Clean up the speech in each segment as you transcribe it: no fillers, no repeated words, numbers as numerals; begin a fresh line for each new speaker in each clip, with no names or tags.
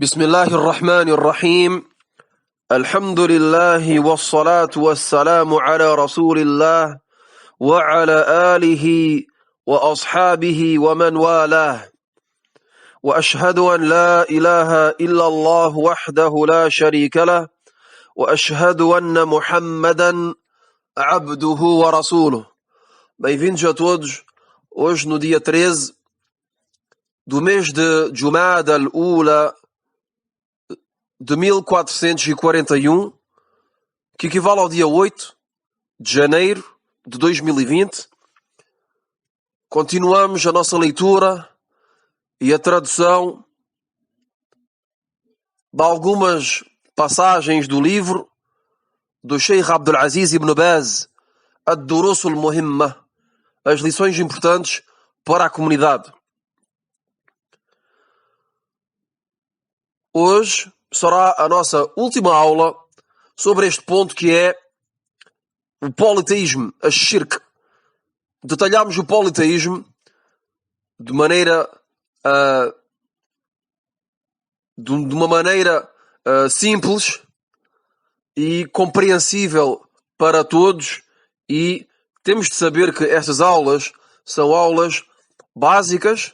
بسم الله الرحمن الرحيم الحمد لله والصلاة والسلام على رسول الله وعلى آله وأصحابه ومن والاه وأشهد أن لا إله إلا الله وحده لا شريك له وأشهد أن محمدا عبده ورسوله. Bem-vindos a todos. Hoje no dia 13 do mês de Jumada al-Ula de 1441, que equivale ao dia 8 de janeiro de 2020, continuamos a nossa leitura e a tradução de algumas passagens do livro do Sheikh Abdul Aziz ibn Baz, Ad-Durus al-Muhimma, as lições importantes para a comunidade. Hoje será a nossa última aula sobre este ponto que é o politeísmo, a shirk. Detalhamos o politeísmo de maneira de uma maneira simples e compreensível para todos, e temos de saber que estas aulas são aulas básicas,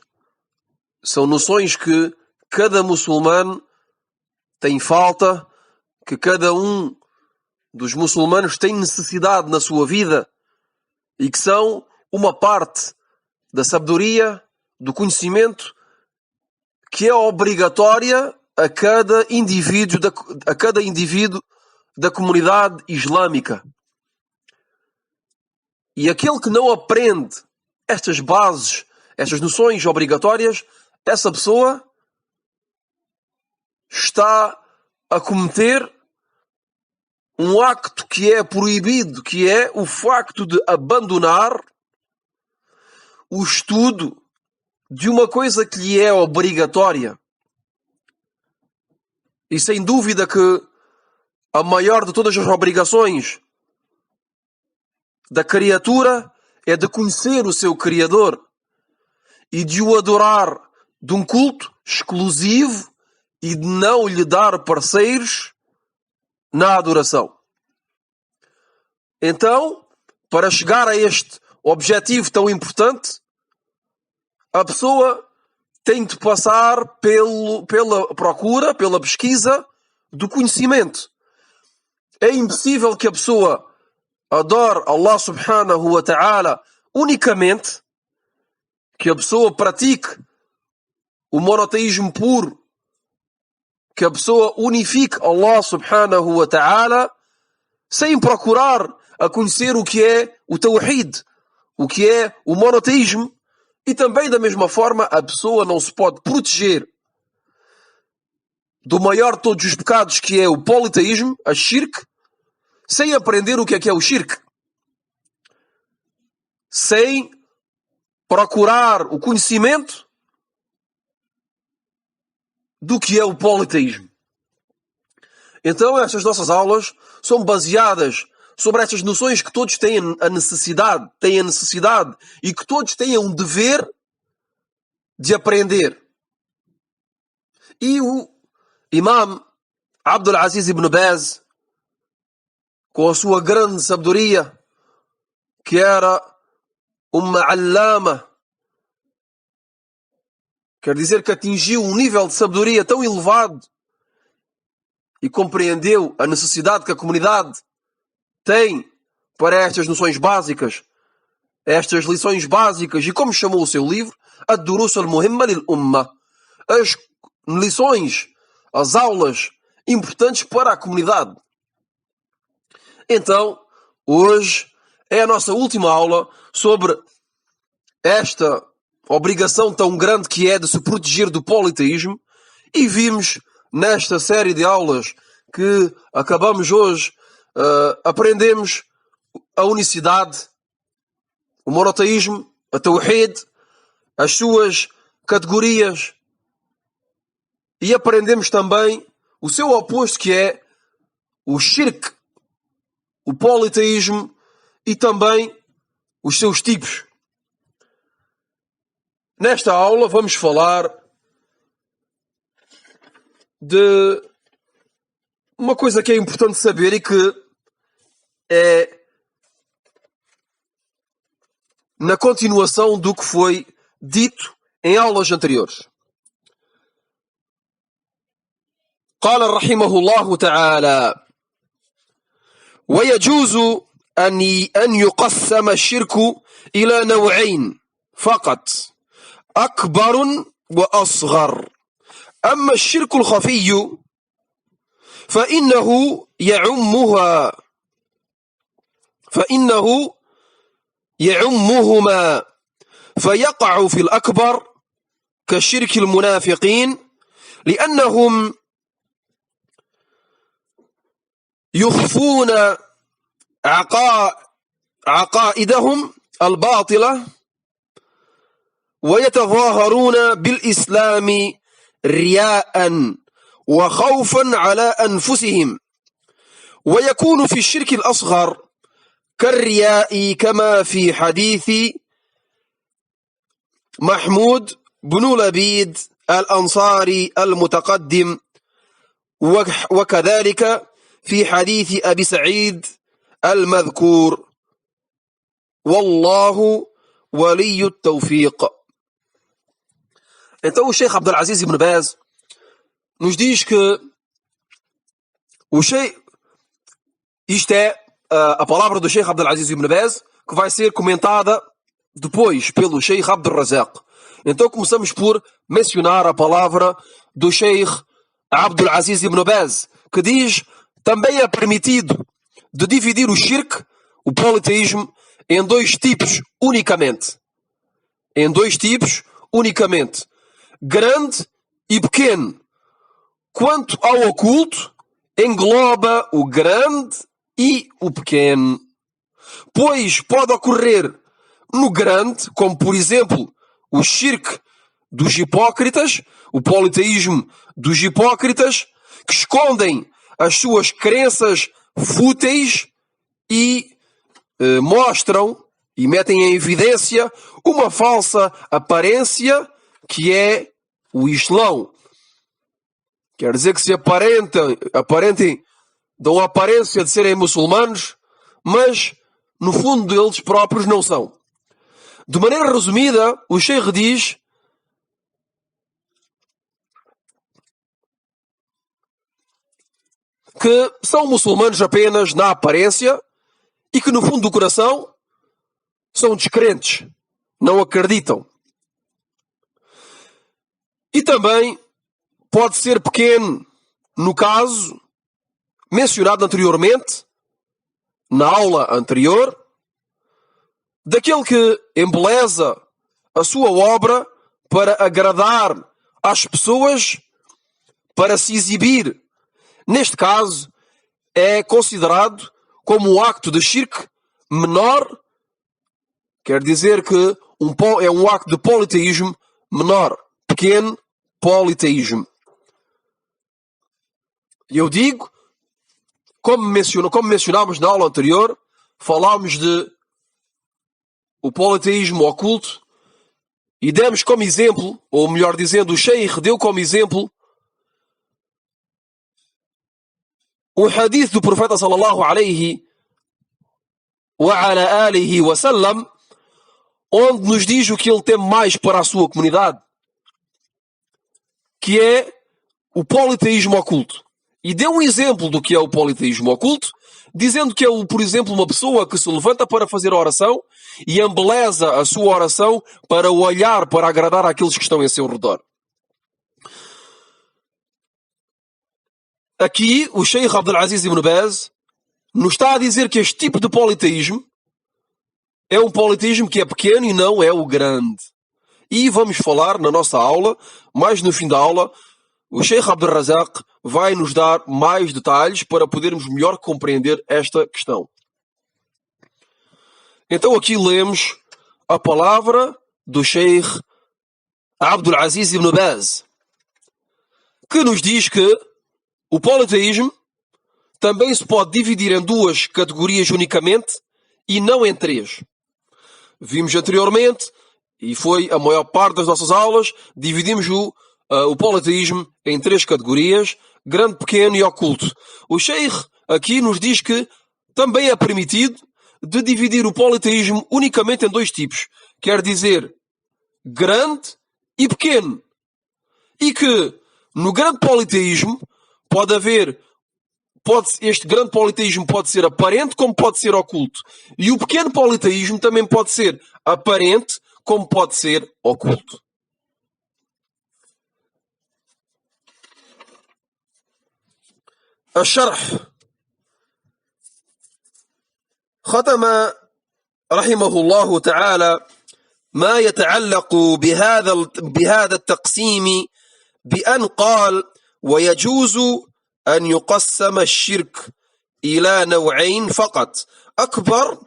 são noções que cada muçulmano tem falta, que cada um dos muçulmanos tem necessidade na sua vida e que são uma parte da sabedoria, do conhecimento que é obrigatória a cada indivíduo da comunidade islâmica. E aquele que não aprende estas bases, estas noções obrigatórias, essa pessoa está a cometer um acto que é proibido, que é o facto de abandonar o estudo de uma coisa que lhe é obrigatória. E sem dúvida que a maior de todas as obrigações da criatura é de conhecer o seu Criador e de o adorar de um culto exclusivo e de não lhe dar parceiros na adoração. Então, para chegar a este objetivo tão importante, a pessoa tem de passar pela procura, pela pesquisa do conhecimento. É impossível que a pessoa adore Allah subhanahu wa ta'ala unicamente, que a pessoa pratique o monoteísmo puro, que a pessoa unifique Allah subhanahu wa ta'ala sem procurar a conhecer o que é o tawhid, o que é o monoteísmo. E também da mesma forma a pessoa não se pode proteger do maior de todos os pecados, que é o politeísmo, a shirk, sem aprender o que é o shirk, sem procurar o conhecimento do que é o politeísmo. Então estas nossas aulas são baseadas sobre estas noções que todos têm a necessidade e que todos têm um dever de aprender. E o Imam Abdul Aziz ibn Baz, com a sua grande sabedoria, que era uma allama, quer dizer que atingiu um nível de sabedoria tão elevado e compreendeu a necessidade que a comunidade tem para estas noções básicas, estas lições básicas, e como chamou o seu livro, Ad-Durus al-Muhimma lil-Umma, as lições, as aulas importantes para a comunidade. Então, hoje é a nossa última aula sobre esta obrigação tão grande que é de se proteger do politeísmo, e vimos nesta série de aulas que acabamos hoje, aprendemos a unicidade, o monoteísmo, a tawhid, as suas categorias, e aprendemos também o seu oposto, que é o shirk, o politeísmo, e também os seus tipos. Nesta aula vamos falar de uma coisa que é importante saber e que é na continuação do que foi dito em aulas anteriores. قال رحمه الله تعالى: ويجوز أن يقسم الشرك إلى نوعين فقط، أكبر وأصغر. أما الشرك الخفي فإنه يعمهما فيقع في الأكبر كشرك المنافقين، لأنهم يخفون عقائدهم الباطلة ويتظاهرون بالإسلام رياء وخوفا على أنفسهم. ويكون في الشرك الأصغر كالرياء، كما في حديث محمود بن لبيد الأنصاري المتقدم، وكذلك في حديث أبي سعيد المذكور. والله ولي التوفيق. Então o Sheikh Abdul Aziz Ibn Baz nos diz que isto é a palavra do Sheikh Abdul Aziz Ibn Baz, que vai ser comentada depois pelo Sheikh Abdul Razak. Então começamos por mencionar a palavra do Sheikh Abdul Aziz Ibn Baz, que diz: também é permitido de dividir o shirk, o politeísmo, em dois tipos unicamente. Em dois tipos unicamente. Grande e pequeno. Quanto ao oculto, engloba o grande e o pequeno. Pois pode ocorrer no grande, como por exemplo o shirk dos hipócritas, o politeísmo dos hipócritas, que escondem as suas crenças fúteis e mostram e metem em evidência uma falsa aparência que é o Islão. Quer dizer que se aparentem, dão a aparência de serem muçulmanos, mas no fundo eles próprios não são. De maneira resumida, o Sheikh diz que são muçulmanos apenas na aparência e que no fundo do coração são descrentes, não acreditam. E também pode ser pequeno no caso mencionado anteriormente, na aula anterior, daquele que embeleza a sua obra para agradar às pessoas, para se exibir. Neste caso, é considerado como um acto de shirk menor, quer dizer que é um acto de politeísmo menor, pequeno politeísmo. E eu digo, como mencionámos na aula anterior, falámos de o politeísmo oculto e demos como exemplo, ou melhor dizendo, o Sheikh deu como exemplo um hadith do profeta sallallahu alaihi wa ala alihi wa sallam, onde nos diz o que ele tem mais para a sua comunidade, que é o politeísmo oculto. E deu um exemplo do que é o politeísmo oculto, dizendo que é, por exemplo, uma pessoa que se levanta para fazer a oração e embeleza a sua oração para olhar, para agradar àqueles que estão em seu redor. Aqui, o Sheikh Abdul Aziz Ibn Baz nos está a dizer que este tipo de politeísmo é um politeísmo que é pequeno e não é o grande. E vamos falar na nossa aula, mais no fim da aula, o Sheikh Abdul Razak vai nos dar mais detalhes para podermos melhor compreender esta questão. Então aqui lemos a palavra do Sheikh Abdul Aziz Ibn Baz, que nos diz que o politeísmo também se pode dividir em duas categorias unicamente e não em três. Vimos anteriormente, e foi a maior parte das nossas aulas, dividimos o politeísmo em 3 categorias: grande, pequeno e oculto. O Sheikh aqui nos diz que também é permitido de dividir o politeísmo unicamente em 2 tipos. Quer dizer, grande e pequeno. E que no grande politeísmo este grande politeísmo pode ser aparente como pode ser oculto. E o pequeno politeísmo também pode ser aparente como pode ser oculto. الشرح. ختم رحمه الله تعالى ما يتعلق بهذا التقسيم بأن قال: ويجوز أن يقسم الشرك إلى نوعين فقط: أكبر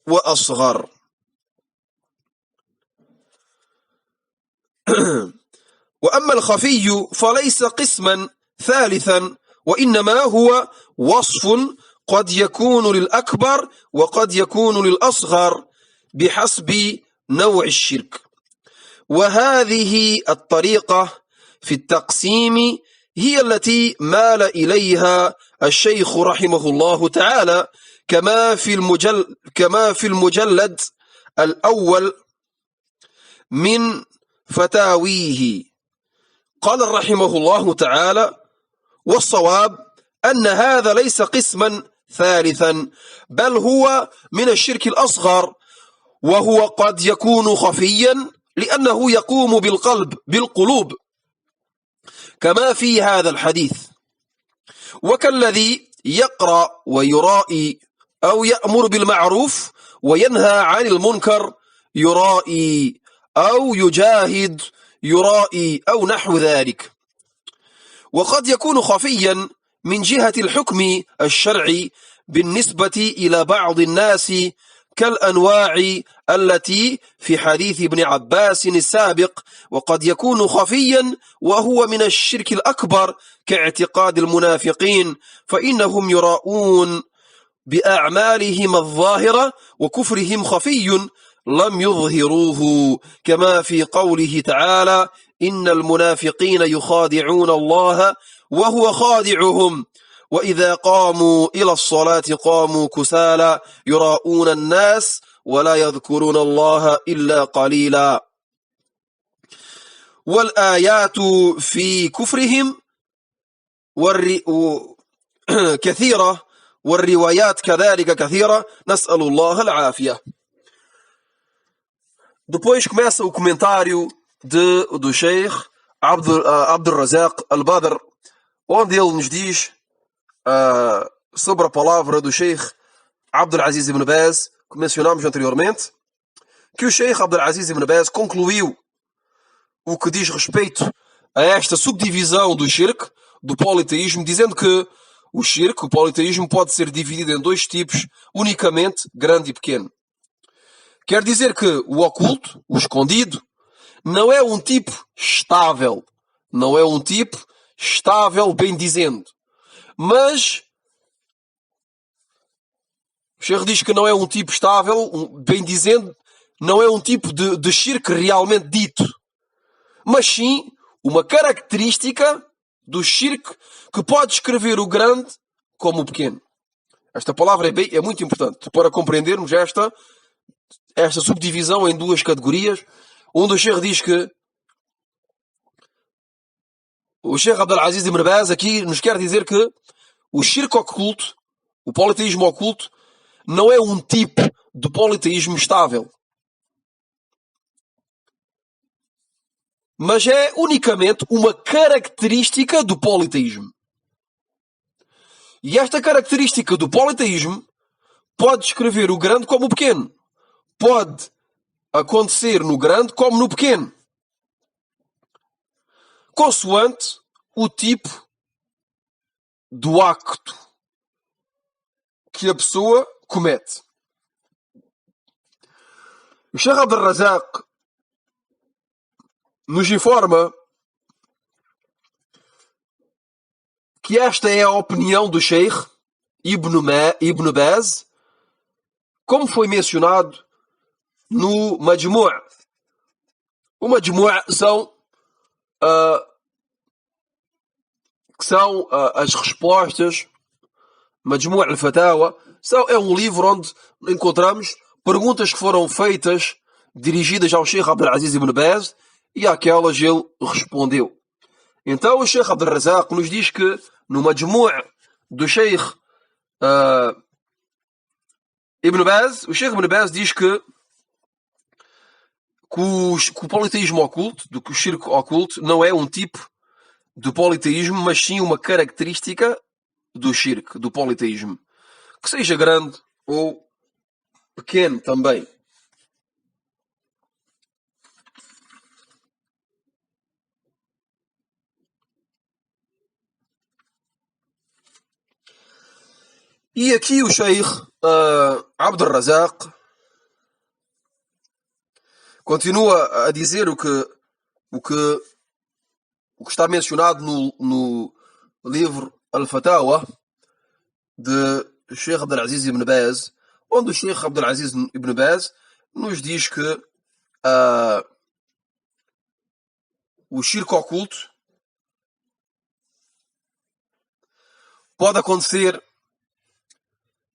وأصغر. وأما الخفي فليس قسما ثالثا، وإنما هو وصف قد يكون للأكبر وقد يكون للأصغر بحسب نوع الشرك. وهذه الطريقة في التقسيم هي التي مال إليها الشيخ رحمه الله تعالى، كما في المجلد الأول من فتاويه. قال رحمه الله تعالى: والصواب أن هذا ليس قسما ثالثا، بل هو من الشرك الأصغر، وهو قد يكون خفيا لأنه يقوم بالقلوب كما في هذا الحديث، وكالذي يقرأ ويرائي أو يأمر بالمعروف وينهى عن المنكر يرائي، أو يجاهد يرائي، أو نحو ذلك. وقد يكون خفيا من جهة الحكم الشرعي بالنسبة إلى بعض الناس كالأنواع التي في حديث ابن عباس السابق، وقد يكون خفيا وهو من الشرك الأكبر كاعتقاد المنافقين، فإنهم يراؤون بأعمالهم الظاهرة وكفرهم خفي لم يظهروه، كما في قوله تعالى: إن المنافقين يخادعون الله وهو خادعهم وإذا قاموا إلى الصلاة قاموا كسالى يراؤون الناس ولا يذكرون الله إلا قليلا. والآيات في كفرهم كثيرة، والروايات كذلك كثيرة، نسأل الله العافية. Depois começa o comentário do Sheikh Abdul Razak Al-Badr, onde ele nos diz sobre a palavra do Sheikh Abdul Aziz Ibn Baz, que mencionámos anteriormente, que o Sheikh Abdul Aziz Ibn Baz concluiu o que diz respeito a esta subdivisão do shirk, do politeísmo, dizendo que o shirk, o politeísmo, pode ser dividido em 2 tipos, unicamente grande e pequeno. Quer dizer que o oculto, o escondido, não é um tipo estável. Não é um tipo estável, bem dizendo. Mas o Sheikh diz que não é um tipo estável, bem dizendo, não é um tipo de shirk realmente dito. Mas sim uma característica do shirk que pode descrever o grande como o pequeno. Esta palavra é muito importante para compreendermos esta subdivisão em 2 categorias, onde o Sheikh diz que o Sheikh Abdul Aziz Ibn Baz aqui nos quer dizer que o shirk oculto, o politeísmo oculto, não é um tipo de politeísmo estável, mas é unicamente uma característica do politeísmo. E esta característica do politeísmo pode descrever o grande como o pequeno. Pode acontecer no grande como no pequeno, consoante o tipo do acto que a pessoa comete. O Sheikh Abdul Razak nos informa que esta é a opinião do Sheikh Ibn Baz, como foi mencionado no Majmu'. O Majmu' são que são as respostas, Majmu' al-Fatawa. É um livro onde encontramos perguntas que foram feitas, dirigidas ao Sheikh Abdulaziz Ibn Baz, e àquelas ele respondeu. Então o Sheikh Abdul Razak nos diz que no Majmu' do Sheikh Ibn Baz, o Sheikh Ibn Baz diz que o politeísmo oculto, que o shirk oculto, não é um tipo de politeísmo, mas sim uma característica do shirk, do politeísmo, que seja grande ou pequeno também. E aqui o Sheikh Abdul Razak continua a dizer o que está mencionado no livro Al-Fatawa de Sheikh Abdulaziz Ibn Baz, onde o Sheikh Abdulaziz Ibn Baz nos diz que o shirk oculto pode acontecer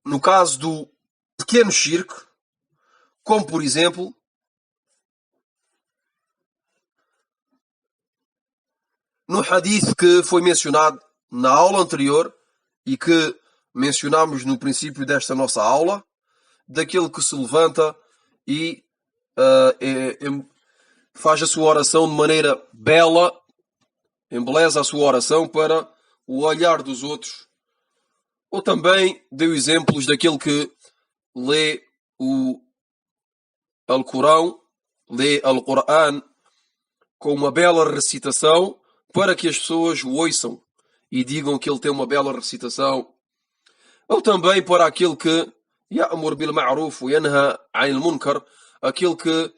no caso do pequeno shirk, como por exemplo no hadith que foi mencionado na aula anterior e que mencionámos no princípio desta nossa aula, daquele que se levanta e faz a sua oração de maneira bela, embeleza a sua oração para o olhar dos outros. Ou também deu exemplos daquele que lê o Alcorão, lê Al-Qur'an com uma bela recitação para que as pessoas o ouçam e digam que ele tem uma bela recitação. Ou também para aquele que ya'mur bil ma'ruf wa yanha 'anil munkar, aquele que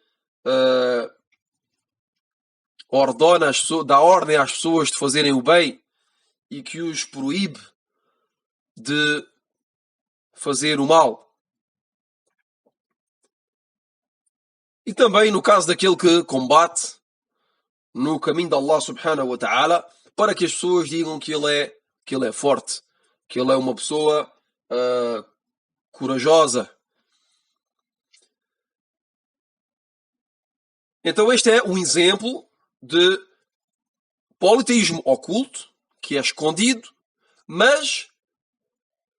ordena as pessoas, dá ordem às pessoas de fazerem o bem e que os proíbe de fazer o mal. E também no caso daquele que combate no caminho de Allah subhanahu wa ta'ala, para que as pessoas digam que ele é forte, que ele é uma pessoa corajosa. Então este é um exemplo de politeísmo oculto, que é escondido, mas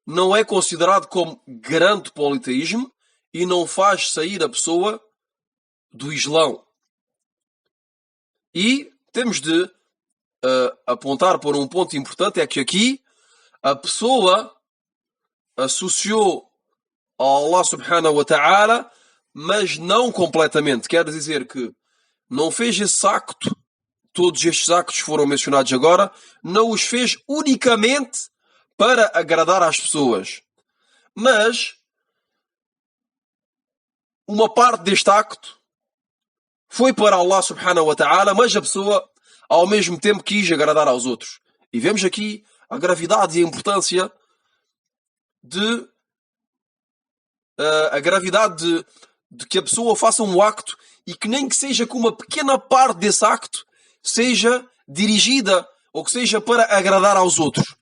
não é considerado como grande politeísmo e não faz sair a pessoa do Islão. E temos de apontar para um ponto importante, é que aqui a pessoa associou a Allah subhanahu wa ta'ala, mas não completamente. Quer dizer que não fez esse acto, todos estes actos foram mencionados agora, não os fez unicamente para agradar às pessoas. Mas uma parte deste acto foi para Allah subhanahu wa ta'ala, mas a pessoa ao mesmo tempo quis agradar aos outros. E vemos aqui a gravidade e a importância de que a pessoa faça um acto e que nem que seja com uma pequena parte desse acto seja dirigida ou que seja para agradar aos outros.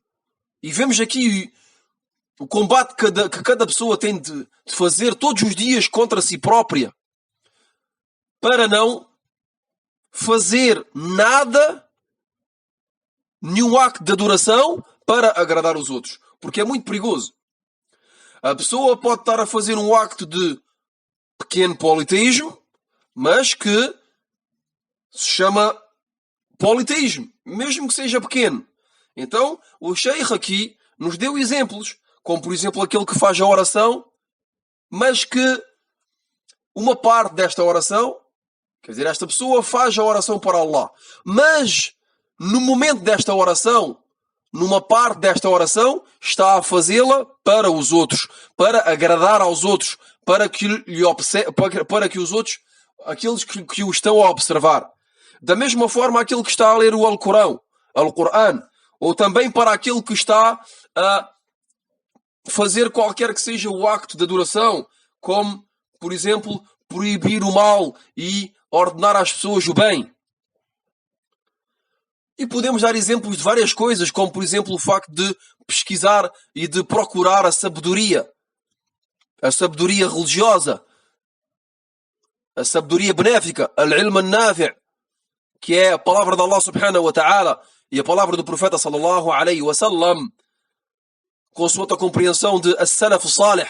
E vemos aqui o combate que cada pessoa tem de fazer todos os dias contra si própria para não fazer nada, nenhum acto de adoração para agradar os outros. Porque é muito perigoso. A pessoa pode estar a fazer um acto de pequeno politeísmo, mas que se chama politeísmo, mesmo que seja pequeno. Então, o Sheikh aqui nos deu exemplos, como por exemplo aquele que faz a oração, mas que uma parte desta oração, quer dizer, esta pessoa faz a oração para Allah, mas no momento desta oração, numa parte desta oração, está a fazê-la para os outros, para agradar aos outros, para que os outros, aqueles que o estão a observar. Da mesma forma, aquele que está a ler o Alcorão, ou também para aquele que está a fazer qualquer que seja o acto de adoração, como, por exemplo, proibir o mal e ordenar às pessoas o bem. E podemos dar exemplos de várias coisas, como por exemplo o facto de pesquisar e de procurar a sabedoria religiosa, a sabedoria benéfica, al-ilm al-nafi', que é a palavra de Allah subhanahu wa ta'ala e a palavra do profeta sallallahu alaihi wa sallam, consoante a compreensão de as-salaf salih,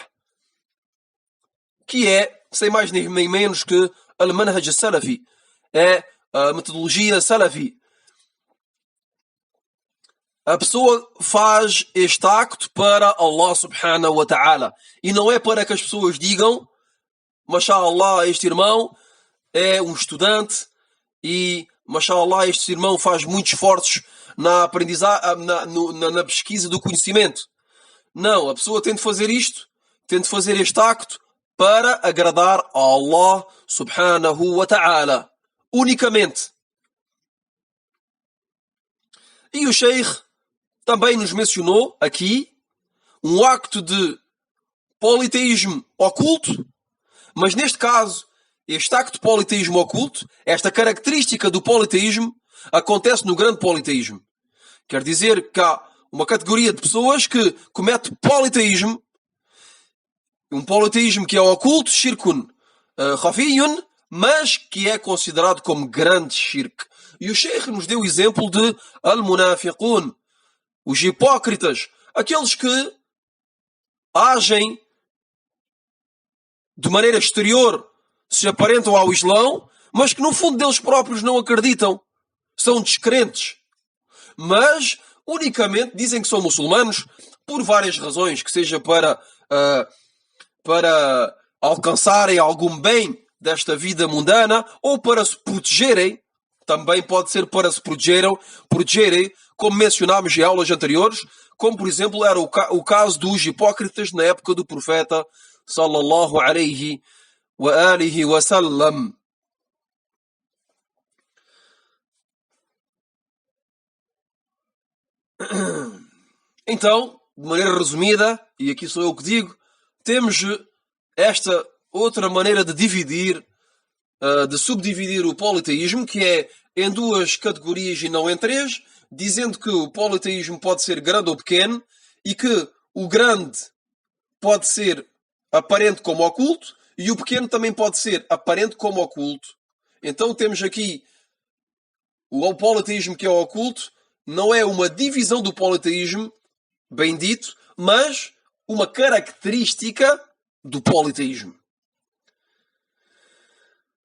que é, sem mais nem menos que al-manhaj salafi, é a metodologia salafi. A pessoa faz este acto para Allah subhanahu wa ta'ala. E não é para que as pessoas digam, mashallah, este irmão é um estudante e, mashallah, este irmão faz muitos esforços na aprendizagem, na pesquisa do conhecimento. Não, a pessoa tem de fazer isto, tem de fazer este acto para agradar a Allah subhanahu wa ta'ala. Unicamente. E o Sheikh também nos mencionou aqui um acto de politeísmo oculto, mas neste caso, este acto de politeísmo oculto, esta característica do politeísmo, acontece no grande politeísmo. Quer dizer que há uma categoria de pessoas que comete politeísmo, um politeísmo que é oculto, shirkun khafiyun, mas que é considerado como grande shirk. E o Sheikh nos deu o exemplo de al-munafiqun, os hipócritas, aqueles que agem de maneira exterior, se aparentam ao Islão, mas que no fundo deles próprios não acreditam. São descrentes. Mas unicamente dizem que são muçulmanos por várias razões, que seja para alcançarem algum bem desta vida mundana ou para se protegerem. Também pode ser para se protegerem, como mencionámos em aulas anteriores, como por exemplo era o caso dos hipócritas na época do profeta sallallahu alaihi wa alihi wa sallam. Então, de maneira resumida, e aqui sou eu que digo, temos esta outra maneira de dividir, de subdividir o politeísmo, que é em duas categorias e não em três, dizendo que o politeísmo pode ser grande ou pequeno e que o grande pode ser aparente como oculto e o pequeno também pode ser aparente como oculto. Então temos aqui o politeísmo que é oculto, não é uma divisão do politeísmo, bem dito, mas uma característica do politeísmo.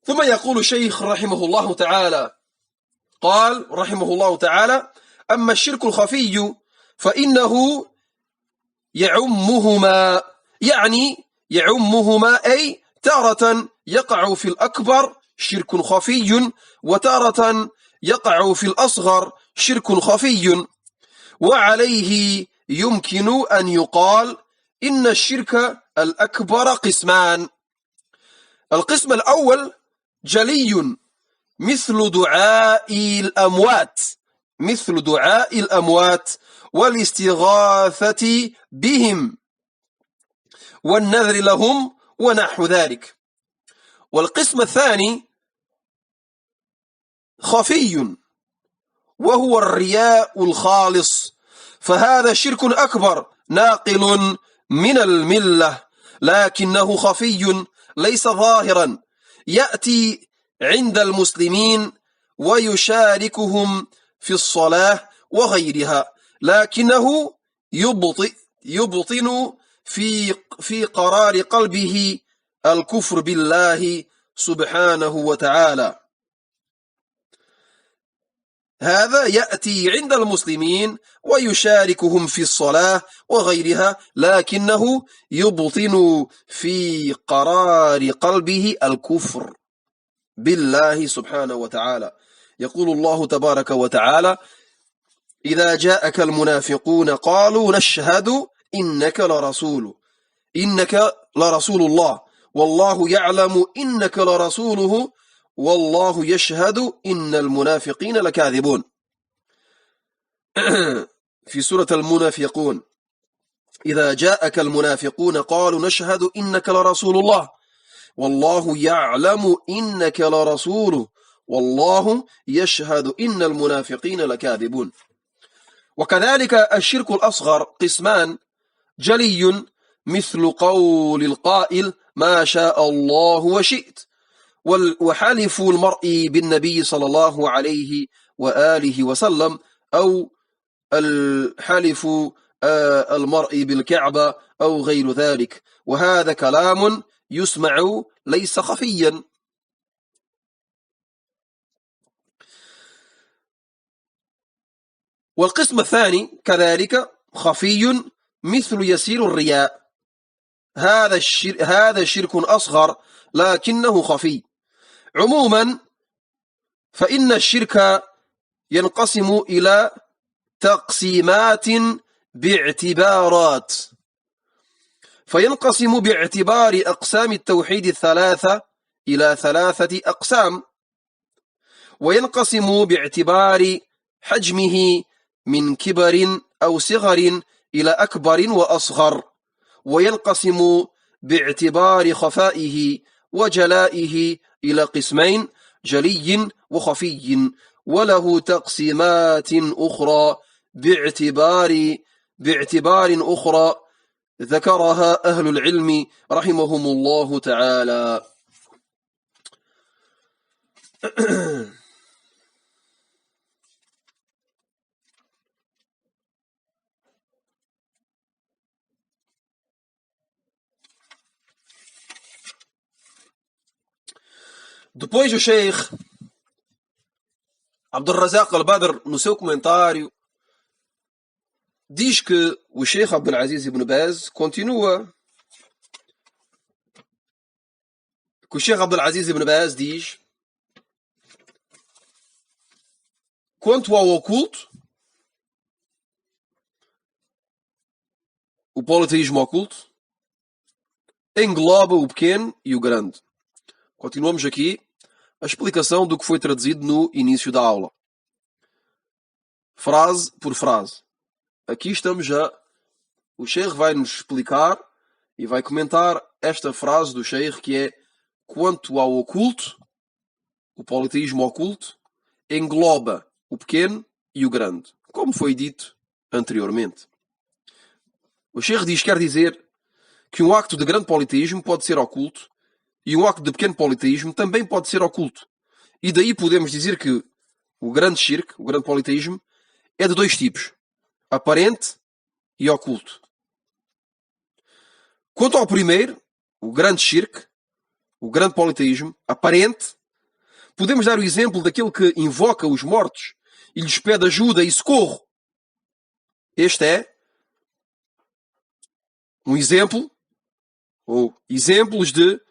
ثم يقول الشيخ رحمه الله تعالى قال رحمه الله تعالى أما الشرك الخفي فإنه يعمهما يعمهما أي تارة يقع في الأكبر شرك خفي وتارة يقع في الأصغر شرك خفي وعليه يمكن أن يقال إن الشرك الأكبر قسمان. القسم الأول جلي مثل دعاء الأموات والاستغاثة بهم والنذر لهم ونحو ذلك. والقسم الثاني خفي وهو الرياء الخالص، فهذا شرك أكبر ناقل من الملة، لكنه خفي ليس ظاهرا، يأتي عند المسلمين ويشاركهم في الصلاة وغيرها، لكنه يبطن في قرار قلبه الكفر بالله سبحانه وتعالى. هذا يأتي عند المسلمين ويشاركهم في الصلاة وغيرها، لكنه يبطن في قرار قلبه الكفر بالله سبحانه وتعالى. يقول الله تبارك وتعالى: إذا جاءك المنافقون قالوا نشهد إنك لرسول الله والله يعلم إنك لرسوله والله يشهد إن المنافقين لكاذبون. في سورة المنافقون: إذا جاءك المنافقون قالوا نشهد إنك لرسول الله والله يعلم إنك لرسوله والله يشهد إن المنافقين لكاذبون. وكذلك الشرك الأصغر قسمان: جلي مثل قول القائل ما شاء الله وشئت، وحلف المرء بالنبي صلى الله عليه وآله وسلم، أو الحلف المرء بالكعبة أو غير ذلك، وهذا كلام يسمع ليس خفيا. والقسم الثاني كذلك خفي مثل يسير الرياء، هذا شرك أصغر لكنه خفي. عموما فإن الشرك ينقسم إلى تقسيمات باعتبارات، فينقسم باعتبار أقسام التوحيد الثلاثة إلى 3 أقسام، وينقسم باعتبار حجمه من كبر أو صغر إلى أكبر وأصغر، وينقسم باعتبار خفائه وجلائه إلى قسمين: جلي وخفي، وله تقسيمات أخرى باعتبار أخرى ذكرها أهل العلم رحمهم الله تعالى. Depois o Sheikh Abdulrazak Al-Badr, no seu comentário, diz que o Sheikh Abdulaziz ibn Baz continua. Que o Sheikh Abdulaziz ibn Baz diz: quanto ao oculto, o politeísmo oculto engloba o pequeno e o grande. Continuamos aqui a explicação do que foi traduzido no início da aula, frase por frase. Aqui estamos já. O Sheikh vai nos explicar e vai comentar esta frase do Sheikh, que é: quanto ao oculto, o politeísmo oculto engloba o pequeno e o grande, como foi dito anteriormente. O Sheikh diz, quer dizer que um acto de grande politeísmo pode ser oculto e um acto de pequeno politeísmo também pode ser oculto. E daí podemos dizer que o grande shirk, o grande politeísmo, é de 2 tipos: aparente e oculto. Quanto ao primeiro, o grande shirk, o grande politeísmo, aparente, podemos dar o exemplo daquele que invoca os mortos e lhes pede ajuda e socorro. Este é um exemplo, ou exemplos de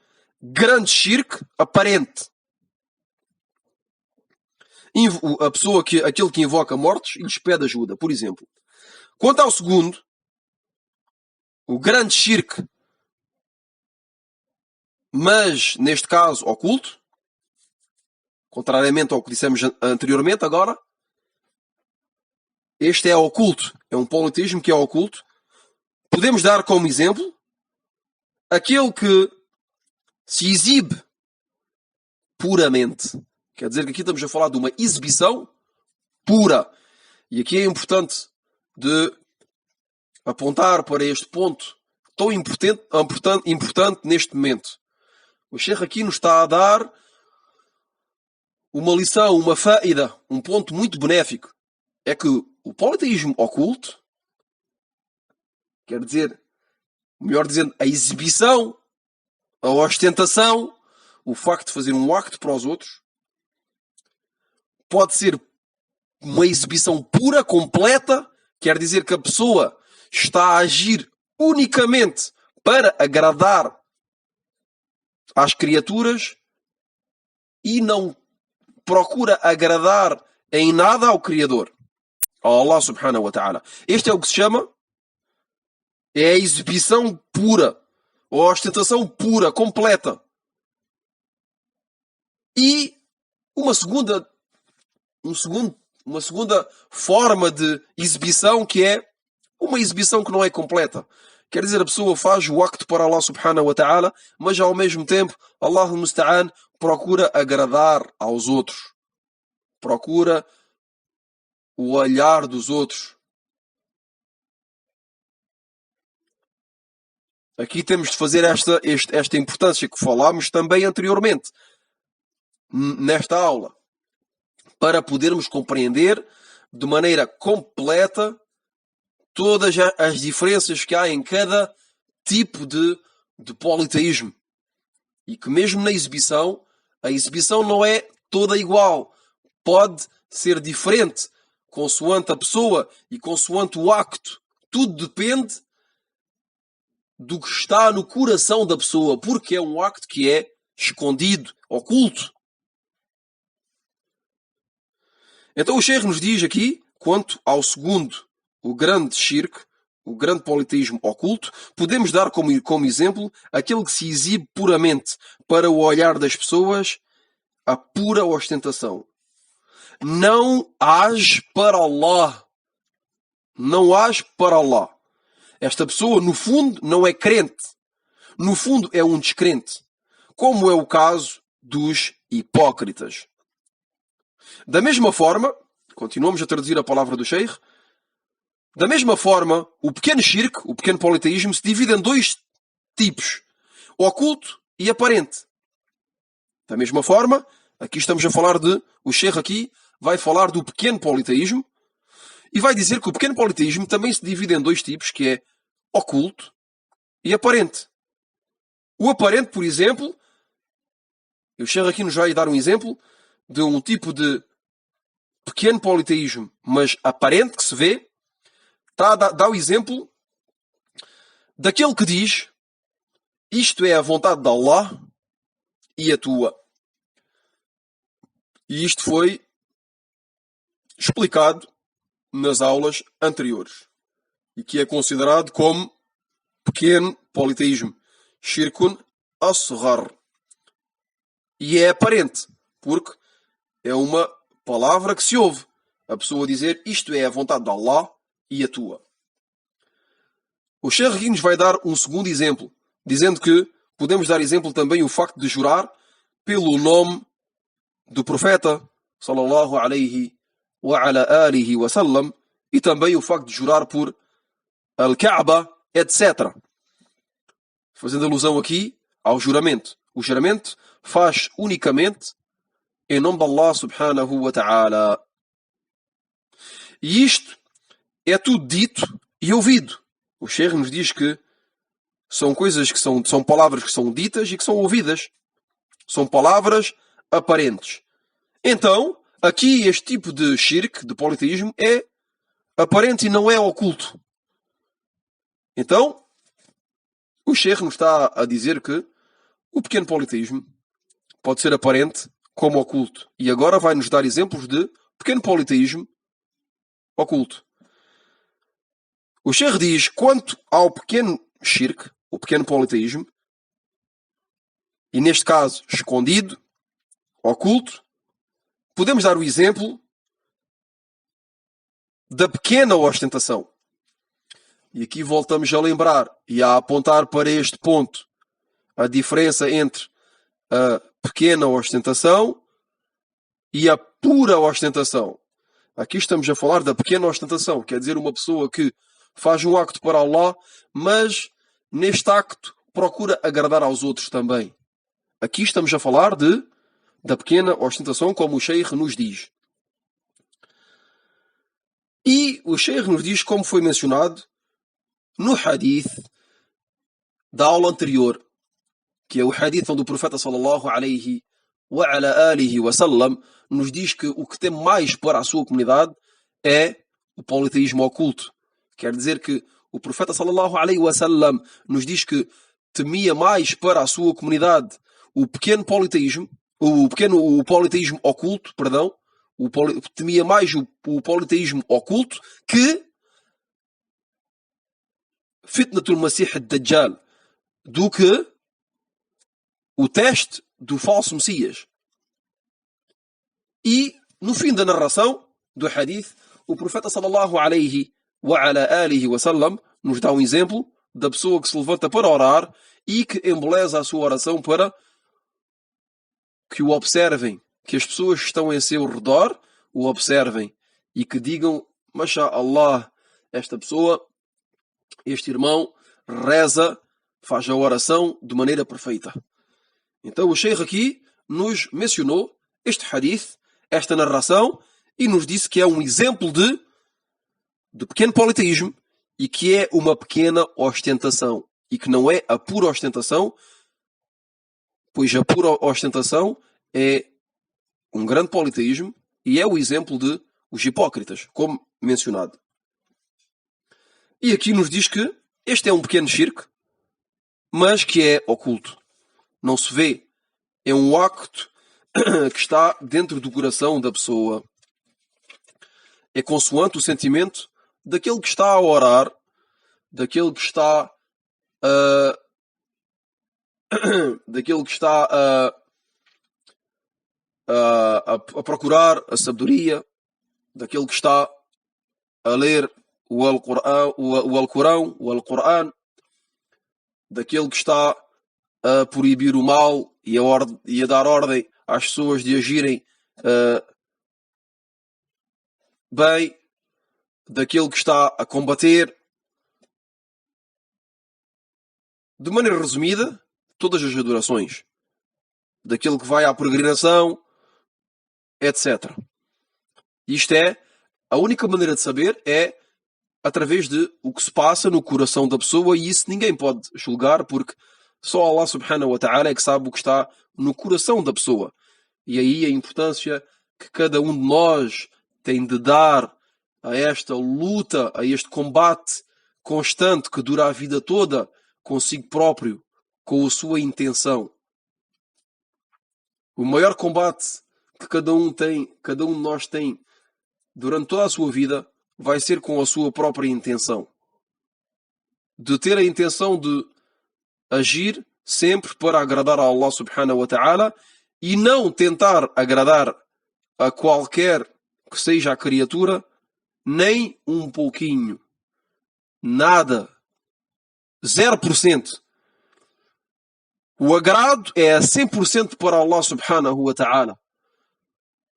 grande shirk aparente. Aquele que invoca mortos e lhes pede ajuda, por exemplo. Quanto ao segundo, o grande shirk, mas neste caso oculto, contrariamente ao que dissemos anteriormente, agora, este é oculto, é um politeísmo que é oculto. Podemos dar como exemplo aquele que se exibe puramente. Quer dizer que aqui estamos a falar de uma exibição pura. E aqui é importante de apontar para este ponto tão importante neste momento. O Sheikh aqui nos está a dar uma lição, uma faida, um ponto muito benéfico. É que o politeísmo oculto, quer dizer, melhor dizendo, a exibição, a ostentação, o facto de fazer um acto para os outros, pode ser uma exibição pura, completa, quer dizer que a pessoa está a agir unicamente para agradar às criaturas e não procura agradar em nada ao Criador, ao Allah subhanahu wa ta'ala. Este é o que se chama a exibição pura, ou a ostentação pura, completa. E uma segunda forma de exibição, que é uma exibição que não é completa, Quer dizer, a pessoa faz o acto para Allah subhanahu wa ta'ala, mas ao mesmo tempo, Allah al-Musta'an procura agradar aos outros. Procura o olhar dos outros. Aqui temos de fazer esta importância que falámos também anteriormente, nesta aula, para podermos compreender de maneira completa todas as diferenças que há em cada tipo de politeísmo. E que mesmo na exibição, a exibição não é toda igual. Pode ser diferente, consoante a pessoa e consoante o acto. Tudo depende do que está no coração da pessoa, porque é um acto que é escondido, oculto. Então o Sheikh nos diz aqui, quanto ao segundo, o grande shirk, o grande politeísmo oculto, podemos dar como exemplo aquele que se exibe puramente para o olhar das pessoas, a pura ostentação. Não age para Allah. Não age para Allah. Esta pessoa, no fundo, não é crente. No fundo, é um descrente. Como é o caso dos hipócritas. Da mesma forma, continuamos a traduzir a palavra do Sheikh, da mesma forma, o pequeno shirk, o pequeno politeísmo, se divide em dois tipos. Oculto e aparente. Da mesma forma, aqui estamos a falar o Sheikh aqui vai falar do pequeno politeísmo e vai dizer que o pequeno politeísmo também se divide em dois tipos, que é oculto e aparente. O aparente, por exemplo, o Sheikh aqui nos vai dar um exemplo de um tipo de pequeno politeísmo, mas aparente, que se vê, dá o exemplo daquele que diz: isto é a vontade de Allah e a tua. E isto foi explicado nas aulas anteriores e que é considerado como pequeno politeísmo, shirkun asghar. E é aparente, porque é uma palavra que se ouve. A pessoa dizer: isto é a vontade de Allah e a tua. O Sheikh aqui nos vai dar um segundo exemplo, dizendo que podemos dar exemplo também o facto de jurar pelo nome do profeta sallallahu alaihi wa ala alihi wa sallam, e também o facto de jurar por Al-Kaaba, etc. Fazendo alusão aqui ao juramento. O juramento faz unicamente em nome de Allah subhanahu wa ta'ala. E isto é tudo dito e ouvido. O Sheikh nos diz que são coisas que são palavras que são ditas e que são ouvidas. São palavras aparentes. Então, aqui este tipo de shirk, de politeísmo, é aparente e não é oculto. Então, o Sheikh nos está a dizer que o pequeno politeísmo pode ser aparente como oculto. E agora vai nos dar exemplos de pequeno politeísmo oculto. O Sheikh diz, quanto ao pequeno shirk, o pequeno politeísmo, e neste caso escondido, oculto, podemos dar o exemplo da pequena ostentação. E aqui voltamos a lembrar e a apontar para este ponto a diferença entre a pequena ostentação e a pura ostentação. Aqui estamos a falar da pequena ostentação, quer dizer, uma pessoa que faz um acto para Allah, mas neste acto procura agradar aos outros também. Aqui estamos a falar da pequena ostentação, como o Sheikh nos diz. E o Sheikh nos diz, como foi mencionado no hadith da aula anterior, que é o hadith onde o profeta sallallahu alaihi wa ala alihi wa sallam nos diz que o que tem mais para a sua comunidade é o politeísmo oculto. Quer dizer que o profeta sallallahu alaihi wa sallam nos diz que temia mais para a sua comunidade o pequeno politeísmo, o politeísmo oculto, perdão, temia mais o politeísmo oculto que fitnatul Masih ad-Dajjal, do que o teste do falso Messias. E no fim da narração do hadith, o profeta sallallahu alaihi wa ala alihi wa sallam nos dá um exemplo da pessoa que se levanta para orar e que embeleza a sua oração para que o observem, que as pessoas que estão em seu redor o observem e que digam, Masha Allah, esta pessoa, este irmão, reza, faz a oração de maneira perfeita. Então o Sheikh aqui nos mencionou este hadith, esta narração, e nos disse que é um exemplo de pequeno politeísmo e que é uma pequena ostentação. E que não é a pura ostentação, pois a pura ostentação é um grande politeísmo e é o exemplo de os hipócritas, como mencionado. E aqui nos diz que este é um pequeno shirk, mas que é oculto. Não se vê. É um acto que está dentro do coração da pessoa. É consoante o sentimento daquele que está a orar, daquele que está a procurar a sabedoria, daquele que está a ler o Alcorão, daquele que está a proibir o mal e a dar ordem às pessoas de agirem bem, daquele que está a combater. De maneira resumida, todas as adorações, daquele que vai à peregrinação, etc. Isto é, a única maneira de saber é através de o que se passa no coração da pessoa, e isso ninguém pode julgar, porque só Allah subhanahu wa ta'ala é que sabe o que está no coração da pessoa. E aí a importância que cada um de nós tem de dar a esta luta, a este combate constante que dura a vida toda consigo próprio, com a sua intenção. O maior combate que cada um de nós tem durante toda a sua vida, vai ser com a sua própria intenção. De ter a intenção de agir sempre para agradar a Allah subhanahu wa ta'ala e não tentar agradar a qualquer que seja a criatura, nem um pouquinho. Nada. 0%. O agrado é a 100% para Allah subhanahu wa ta'ala.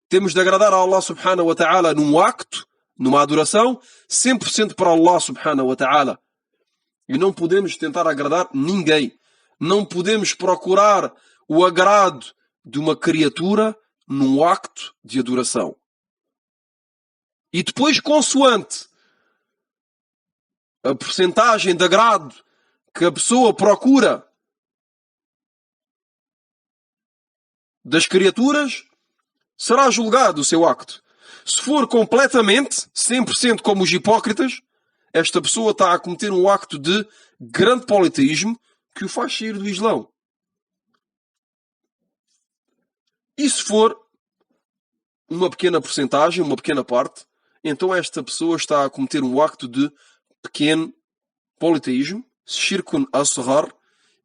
Temos de agradar a Allah subhanahu wa ta'ala num acto, numa adoração, 100% para Allah subhanahu wa ta'ala. E não podemos tentar agradar ninguém. Não podemos procurar o agrado de uma criatura num acto de adoração. E depois, consoante a percentagem de agrado que a pessoa procura das criaturas, será julgado o seu acto. Se for completamente, 100% como os hipócritas, esta pessoa está a cometer um acto de grande politeísmo que o faz sair do Islão. E se for uma pequena porcentagem, uma pequena parte, então esta pessoa está a cometer um acto de pequeno politeísmo, shirkun asghar,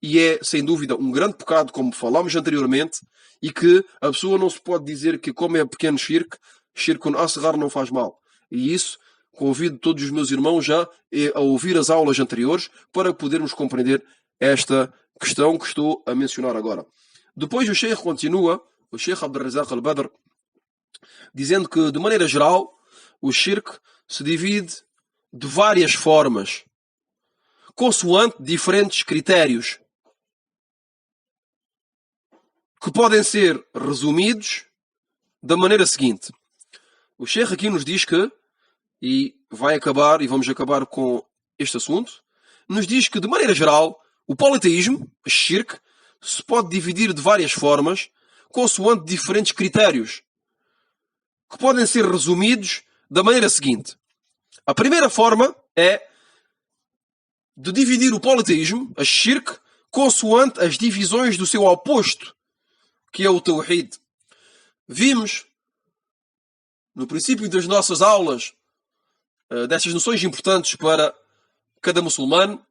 e é, sem dúvida, um grande pecado, como falámos anteriormente, e que a pessoa não se pode dizer que, como é pequeno shirkun asghar não faz mal. E isso, convido todos os meus irmãos já a ouvir as aulas anteriores para podermos compreender esta questão que estou a mencionar agora. Depois o Sheikh continua, o Sheikh Abdul Razak al-Badr, dizendo que, de maneira geral, o shirk se divide de várias formas, consoante diferentes critérios, que podem ser resumidos da maneira seguinte. O Sheikh aqui nos diz que, e vamos acabar com este assunto, nos diz que, de maneira geral, o politeísmo, o shirk, se pode dividir de várias formas, consoante diferentes critérios, que podem ser resumidos da maneira seguinte. A primeira forma é de dividir o politeísmo, a shirk, consoante as divisões do seu oposto, que é o tawhid. Vimos, no princípio das nossas aulas, destas noções importantes para cada muçulmano,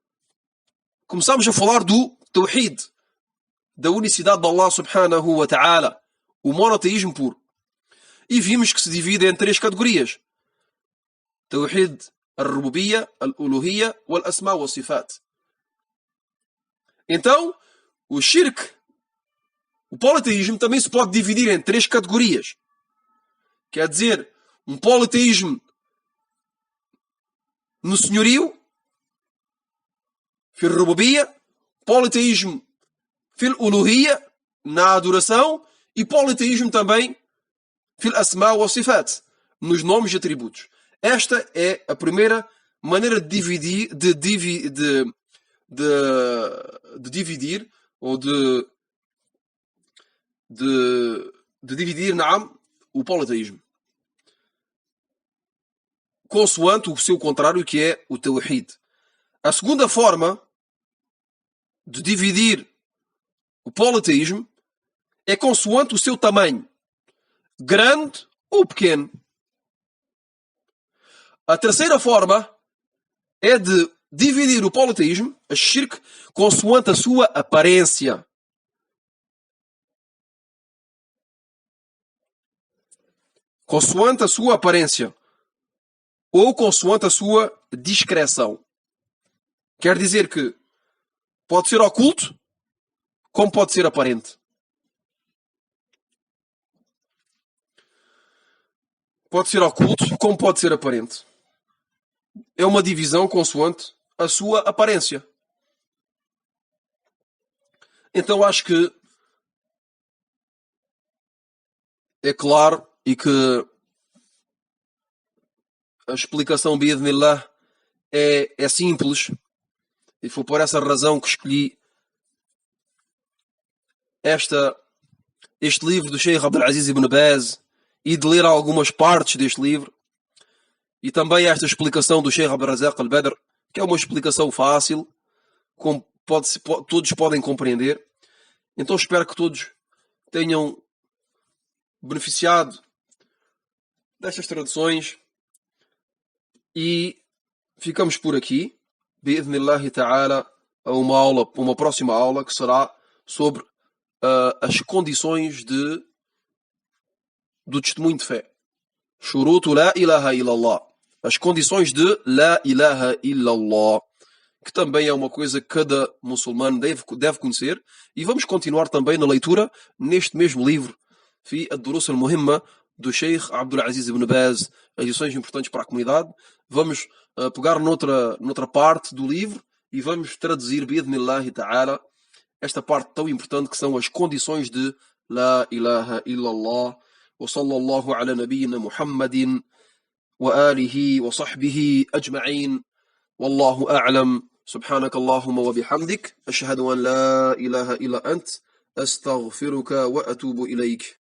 começámos a falar do tawhid, da unicidade de Allah subhanahu wa ta'ala, o monoteísmo puro. E vimos que se divide em 3 categorias. Tawhid al-rububiyya, al-uluhiyya, wal-asma wa sifat. Então, o shirk, o politeísmo, também se pode dividir em 3 categorias. Quer dizer, um politeísmo no senhorio, fil rububiyya, politeísmo fil uluhiyya, na adoração, e politeísmo também fil asma wa sifat, nos nomes e atributos. Esta é a primeira maneira de dividir ou de dividir o politeísmo, consoante o seu contrário, que é o tawhid. A segunda forma de dividir o politeísmo é consoante o seu tamanho, grande ou pequeno. A terceira forma é de dividir o politeísmo, a shirk, consoante a sua aparência. Consoante a sua aparência. Ou consoante a sua discreção. Quer dizer que pode ser oculto, como pode ser aparente. Pode ser oculto, como pode ser aparente. É uma divisão consoante a sua aparência. Então acho que é claro e que a explicação bi'idhnillah é simples. E foi por essa razão que escolhi este livro do Sheikh Abdulaziz Ibn Baz e de ler algumas partes deste livro. E também esta explicação do Sheikh Abdurrazzaq al-Badr, que é uma explicação fácil, como todos podem compreender. Então espero que todos tenham beneficiado destas traduções e ficamos por aqui. Bi'idhnillahi ta'ala, a uma próxima aula que será sobre as condições do testemunho de fé. Shurutu la ilaha illallah. As condições de la ilaha illallah, que também é uma coisa que cada muçulmano deve conhecer. E vamos continuar também na leitura neste mesmo livro, Fi ad-Durus al-Muhimma, do Sheikh Abdulaziz Ibn Baz, as lições importantes para a comunidade. Vamos pegar noutra parte do livro e vamos traduzir, bi'idhnillahi ta'ala, esta parte tão importante que são as condições de la ilaha illallah. Wa sallallahu ala nabiyyina Muhammadin wa alihi wa sahbihi ajma'in. Wallahu a'lam. سبحانك اللهم وبحمدك أشهد أن لا إله إلا أنت أستغفرك وأتوب إليك.